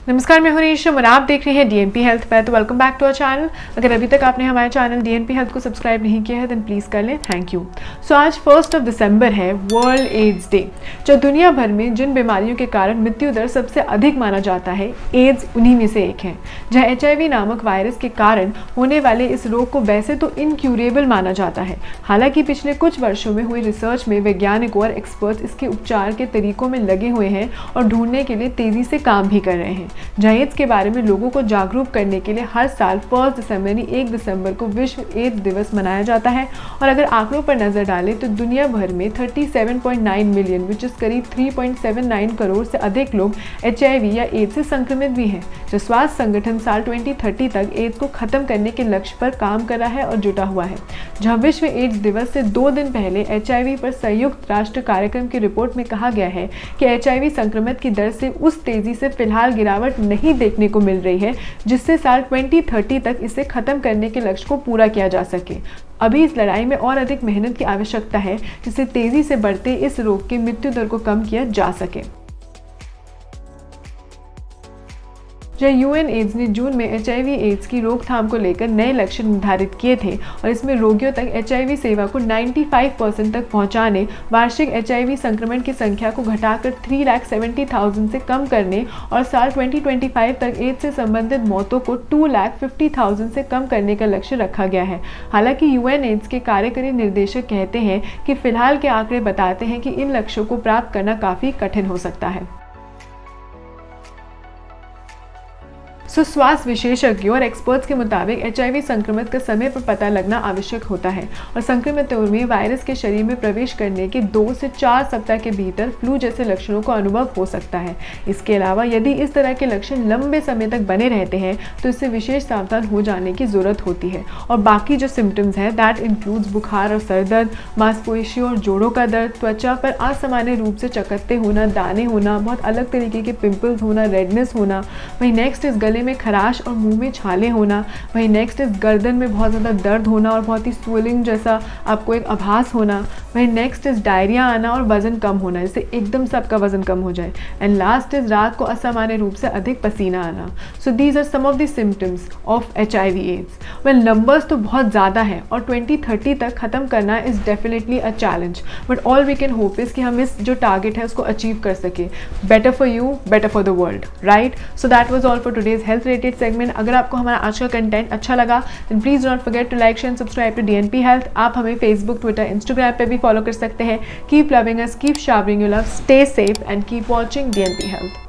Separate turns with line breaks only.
नमस्कार, मैं हूं रेशम और आप देख रहे हैं डीएनपी हेल्थ पर। तो welcome back to our channel. अगर अभी तक आपने हमारे चैनल डीएनपी हेल्थ को सब्सक्राइब नहीं किया है देन प्लीज़ कर लें, थैंक यू। सो आज 1 दिसंबर है वर्ल्ड एड्स डे। जो दुनिया भर में जिन बीमारियों के कारण मृत्यु दर सबसे अधिक माना जाता है, एड्स उन्हीं में से एक है। जहाँ HIV नामक वायरस के कारण होने वाले इस रोग को वैसे तो इनक्यूरेबल माना जाता है, हालांकि पिछले कुछ वर्षों में हुई रिसर्च में वैज्ञानिक और एक्सपर्ट्स इसके उपचार के तरीकों में लगे हुए हैं और ढूंढने के लिए तेजी से काम भी कर रहे हैं। जहाँ एड्स के बारे में लोगों को जागरूक करने के लिए हर साल 1 दिसंबर यानी 1 दिसंबर को विश्व एड्स दिवस मनाया जाता है। और अगर आंकड़ों पर नजर डालें तो दुनिया भर में 37.9 मिलियन विच इज करीब 3.79 करोड़ से अधिक लोग HIV या एड्स से संक्रमित भी हैं। जो स्वास्थ्य संगठन साल 2030 तक एड्स को खत्म करने के लक्ष्य पर काम कर रहा है और जुटा हुआ है। जहाँ विश्व एड्स दिवस से 2 दिन पहले HIV पर संयुक्त राष्ट्र कार्यक्रम की रिपोर्ट में कहा गया है कि HIV संक्रमित की दर से उस तेजी से फिलहाल गिरावट नहीं देखने को मिल रही है जिससे साल 2030 तक इसे खत्म करने के लक्ष्य को पूरा किया जा सके। अभी इस लड़ाई में और अधिक मेहनत की आवश्यकता है जिससे तेजी से बढ़ते इस रोग की मृत्यु दर को कम किया जा सके। जहाँ UN एड्स ने जून में HIV एड्स की रोकथाम को लेकर नए लक्ष्य निर्धारित किए थे और इसमें रोगियों तक HIV सेवा को 95% तक पहुंचाने, वार्षिक HIV संक्रमण की संख्या को घटाकर 3,70,000 से कम करने और साल 2025 तक एड्स से संबंधित मौतों को 2,50,000 से कम करने का लक्ष्य रखा गया है। हालांकि UN एड्स के कार्यकारी निर्देशक कहते हैं कि फिलहाल के आंकड़े बताते हैं कि इन लक्ष्यों को प्राप्त करना काफ़ी कठिन हो सकता है। स्वास्थ्य विशेषज्ञों और एक्सपर्ट्स के मुताबिक HIV संक्रमित का समय पर पता लगना आवश्यक होता है और संक्रमितों में वायरस के शरीर में प्रवेश करने के 2 से 4 सप्ताह के भीतर फ्लू जैसे लक्षणों का अनुभव हो सकता है। इसके अलावा यदि इस तरह के लक्षण लंबे समय तक बने रहते हैं तो इससे विशेष सावधान हो जाने की जरूरत होती है। और बाकी जो सिम्टम्स हैं दैट इंक्लूड्स बुखार और सर दर्द, मांसपेशियों और जोड़ों का दर्द, त्वचा पर असामान्य रूप से चकत्ते होना, दाने होना, बहुत अलग तरीके के पिंपल्स होना, रेडनेस होना। वहीं नेक्स्ट इस गले में खराश और मुंह में छाले होना। वहीं नेक्स्ट इस गर्दन में बहुत ज़्यादा दर्द होना और बहुत ही स्वेलिंग जैसा आपको एक आभास होना। वहीं नेक्स्ट इस डायरिया आना और वजन कम होना, जैसे एकदम से आपका वजन कम हो जाए। एंड लास्ट इज रात को असामान्य रूप से अधिक पसीना आना। So these are some of the symptoms of HIV AIDS. Well numbers तो बहुत ज़्यादा है और 2030 तक ख़त्म करना is definitely a challenge, but all we can hope is कि हम इस जो टारगेट है उसको अचीव कर सके। Better for you, better for the world, right? So that was all for today's health related segment. अगर आपको हमारा आज का कंटेंट अच्छा लगा then please don't forget to like, share and subscribe to DNP health. आप हमें फेसबुक, ट्विटर, इंस्टाग्राम पे भी फॉलो कर सकते हैं। Keep loving us, keep showering your love, stay safe and keep watching DNP health.